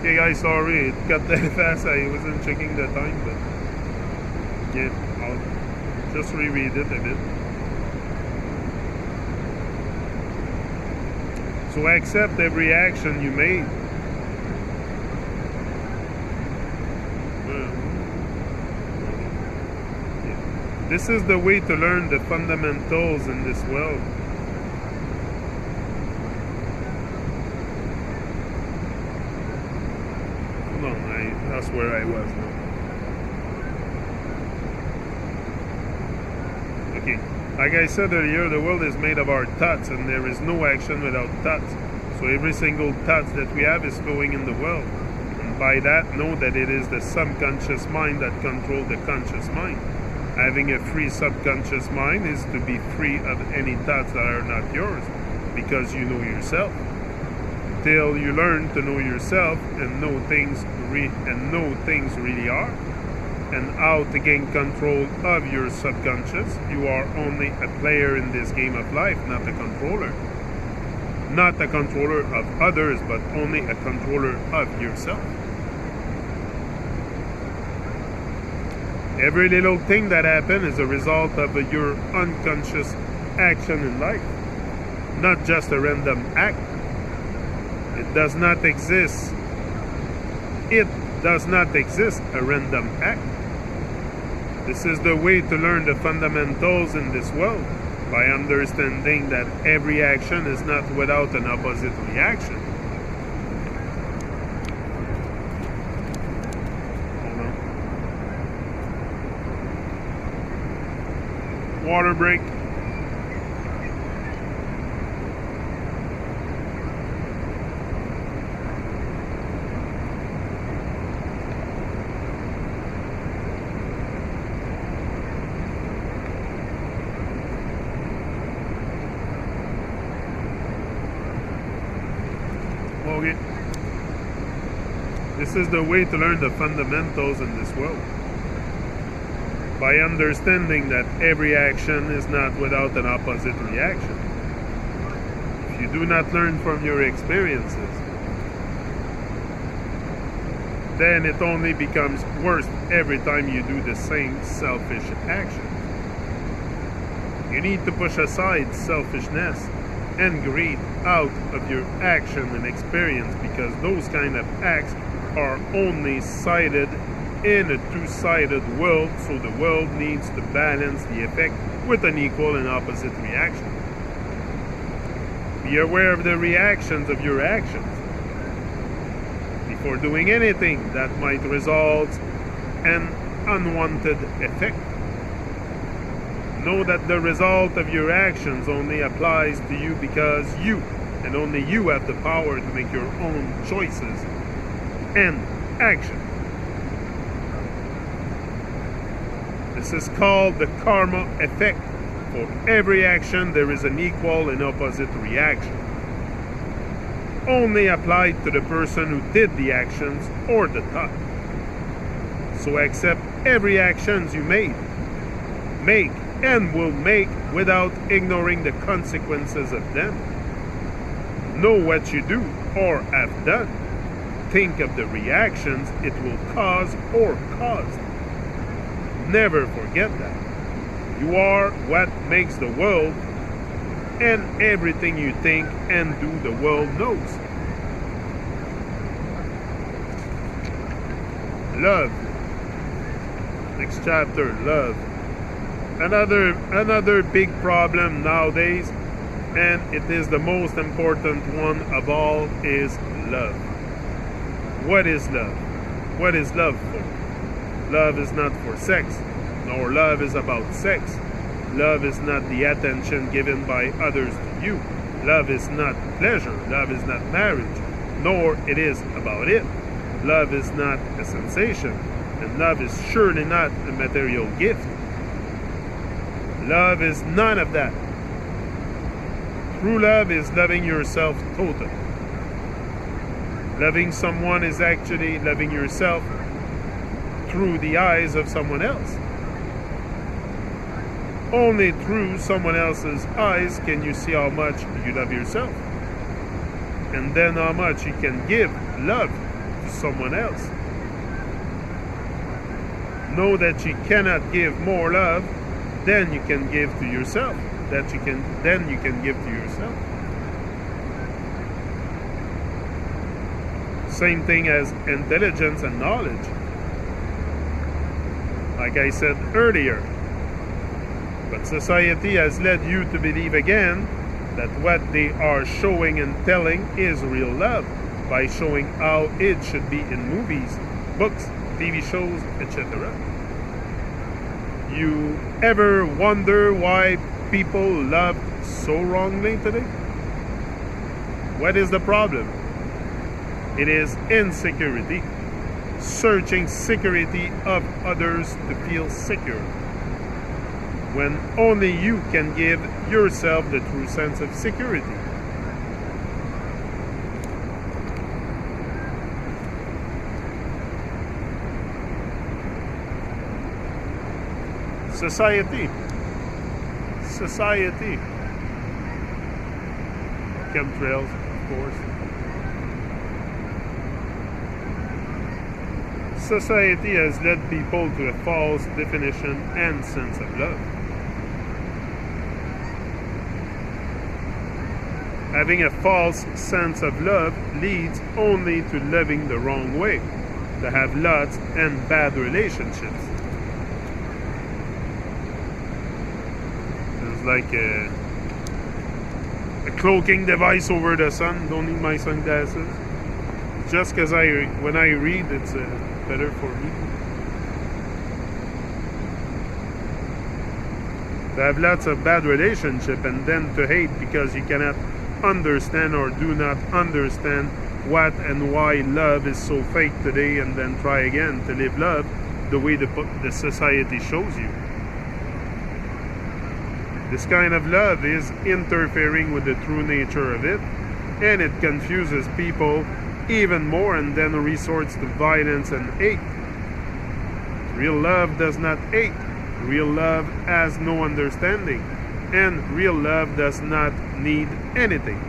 Okay guys, sorry, it got that fast, I wasn't checking the time, but yeah, I'll just reread it a bit. So accept every action you made. This is the way to learn the fundamentals in this world. Hold on, that's where I was now. Okay, like I said earlier, the world is made of our thoughts, and there is no action without thoughts. So every single thought that we have is flowing in the world. And by that, know that it is the subconscious mind that controls the conscious mind. Having a free subconscious mind is to be free of any thoughts that are not yours, because you know yourself. Till you learn to know yourself and know things really are, and how to gain control of your subconscious, you are only a player in this game of life, not a controller. Not a controller of others, but only a controller of yourself. Every little thing that happens is a result of your unconscious action in life, not just a random act. It does not exist. It does not exist, a random act. This is the way to learn the fundamentals in this world, by understanding that every action is not without an opposite reaction. Water break. Okay. This is the way to learn the fundamentals in this world, by understanding that every action is not without an opposite reaction. If you do not learn from your experiences, then it only becomes worse every time you do the same selfish action. You need to push aside selfishness and greed out of your action and experience, because those kind of acts are only sided in a two-sided world, so the world needs to balance the effect with an equal and opposite reaction. Be aware of the reactions of your actions before doing anything that might result in unwanted effect. Know that the result of your actions only applies to you, because you, and only you, have the power to make your own choices and actions. This is called the karma effect. For every action, there is an equal and opposite reaction. Only applied to the person who did the actions or the thought. So accept every actions you make, and will make, without ignoring the consequences of them. Know what you do or have done. Think of the reactions it will cause or caused. Never forget that. You are what makes the world, and everything you think and do, the world knows. Love. Next chapter, love. Another big problem nowadays, and it is the most important one of all, is love. What is love? What is love for? Love is not for sex, nor love is about sex. Love is not the attention given by others to you. Love is not pleasure. Love is not marriage, nor it is about it. Love is not a sensation, and love is surely not a material gift. Love is none of that. True love is loving yourself totally. Loving someone is actually loving yourself through the eyes of someone else. Only through someone else's eyes can you see how much you love yourself, and then how much you can give love to someone else. Know that you cannot give more love than you can give to yourself. Then you can give to yourself. Same thing as intelligence and knowledge. Like I said earlier, but society has led you to believe again that what they are showing and telling is real love by showing how it should be in movies, books, TV shows, etc. You ever wonder why people love so wrongly today? What is the problem? It is insecurity. Searching security of others to feel secure, when only you can give yourself the true sense of security. Society. Chemtrails, of course. Society has led people to a false definition and sense of love. Having a false sense of love leads only to living the wrong way, to have lots and bad relationships. There's like a cloaking device over the sun. Don't need my sunglasses. Just because when I read, it's better for me. To have lots of bad relationship and then to hate because you cannot understand or do not understand what and why love is so fake today, and then try again to live love the way the society shows you. This kind of love is interfering with the true nature of it, and it confuses people even more and then resorts to violence and hate. Real love does not hate. Real love has no understanding, and real love does not need anything.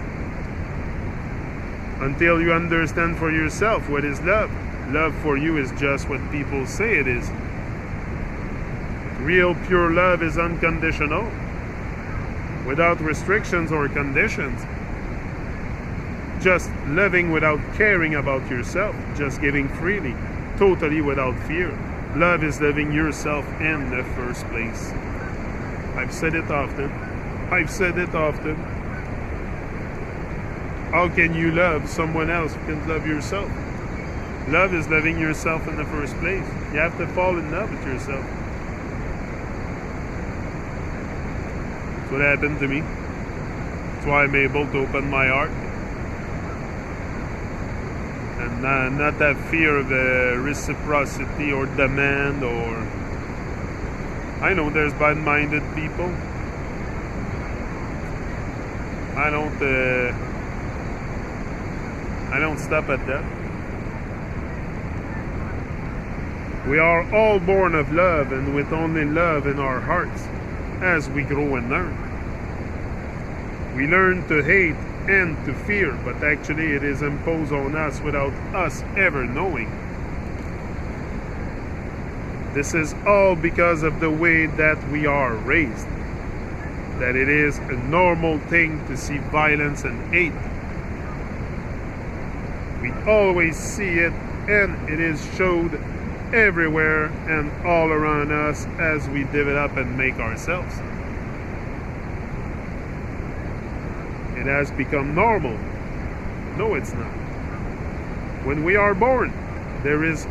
Until you understand for yourself what is love, love for you is just what people say it is. Real pure love is unconditional, without restrictions or conditions. Just living without caring about yourself, just giving freely, totally without fear. Love is living yourself in the first place. I've said it often. How can you love someone else who can love yourself? Love is loving yourself in the first place. You have to fall in love with yourself. That's what happened to me. That's why I'm able to open my heart. And not have fear of reciprocity or demand, or... I know there's bad-minded people. I don't stop at that. We are all born of love, and with only love in our hearts as we grow and learn. We learn to hate and to fear, but actually it is imposed on us without us ever knowing. This is all because of the way that we are raised, that it is a normal thing to see violence and hate. We always see it, and it is showed everywhere and all around us as we develop and make ourselves. It has become normal. No, it's not. When we are born, there is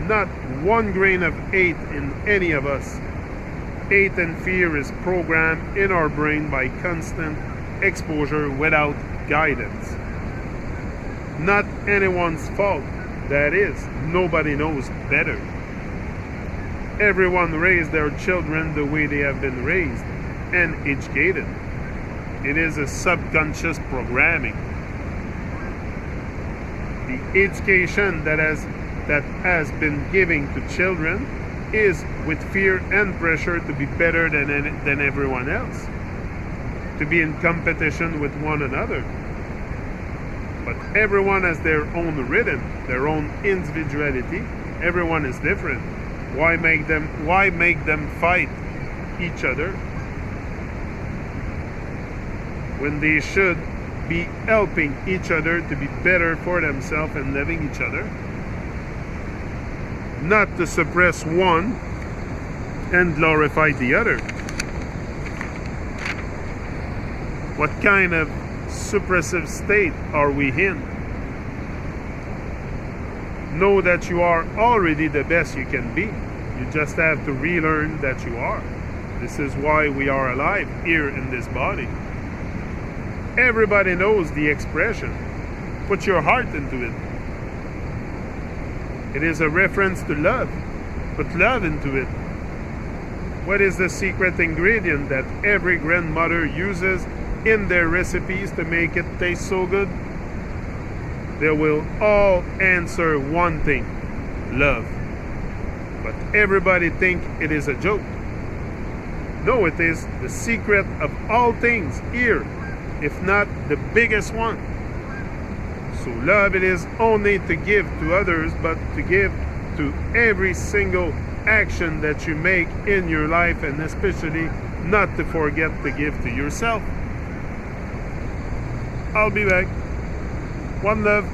not one grain of hate in any of us. Hate and fear is programmed in our brain by constant exposure without guidance. Not anyone's fault. That is, nobody knows better. Everyone raised their children the way they have been raised and educated. It is a subconscious programming. The education that has been given to children is with fear and pressure to be better than everyone else, to be in competition with one another. But But everyone has their own rhythm, their own individuality. Everyone is different. Why make them fight each other when they should be helping each other to be better for themselves and loving each other? Not to suppress one and glorify the other. What kind of suppressive state are we in? Know that you are already the best you can be. You just have to relearn that you are. This is why we are alive here in this body. Everybody knows the expression. Put your heart into it. It is a reference to love. Put love into it. What is the secret ingredient that every grandmother uses in their recipes to make it taste so good? They will all answer one thing: love. But everybody think it is a joke. No, it is the secret of all things here, if not the biggest one. So love, it is only to give to others, but to give to every single action that you make in your life, and especially not to forget to give to yourself. I'll be back. One love.